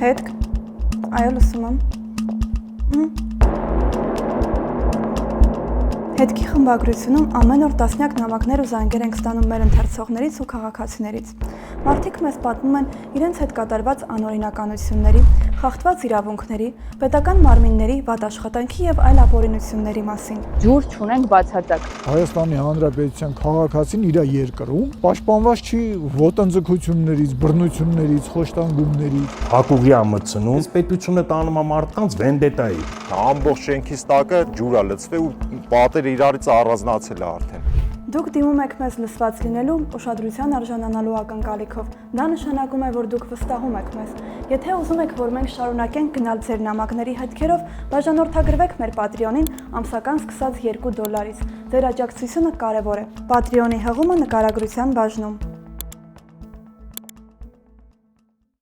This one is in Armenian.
Հետք, այո լսում եմ։ Հետքի խմբագրությունում ամեն օր տասնյակ նամակներ ու զանգեր ենք ստանում մեր ընթերցողներից ու քաղաքացիներից։ Մարդիկ մեզ պատմում են իրենց հետ կատարված անօրինականությունների, խախտված իրավունքների, պետական մարմինների վատ աշխատանքի եւ այլ ապօրինությունների մասին։ Ջուր չունենք բացարձակ։ Հայաստանի Հանրապետության քաղաքացին իր երկրում պաշտպանված չի ոտնձգություններից, բռնություններից, խոշտանգումներից։ Հակուղի ամծնում, այս պետությունը տանում է մարդկանց վենդետայի։ Ամբողջ շենքից տակը ջուր է լցվել ու պատերը իրարից առանձնացել է արդեն։ Դուք դիմում եք մեզ լսված լինելու ուշադրության արժանանալու ակնկալիքով։ Դա նշանակում է, որ դուք վստահում եք մեզ։ Եթե ուզում եք, որ մենք շարունակենք գնալ ձեր նամակների հետքերով, բաժանորդագրվեք մեր Patreon-ին ամսական սկսած $2-ից։ Ձեր աջակցությունը կարևոր է։ Patreon-ի հղումը նկարագրության բաժնում։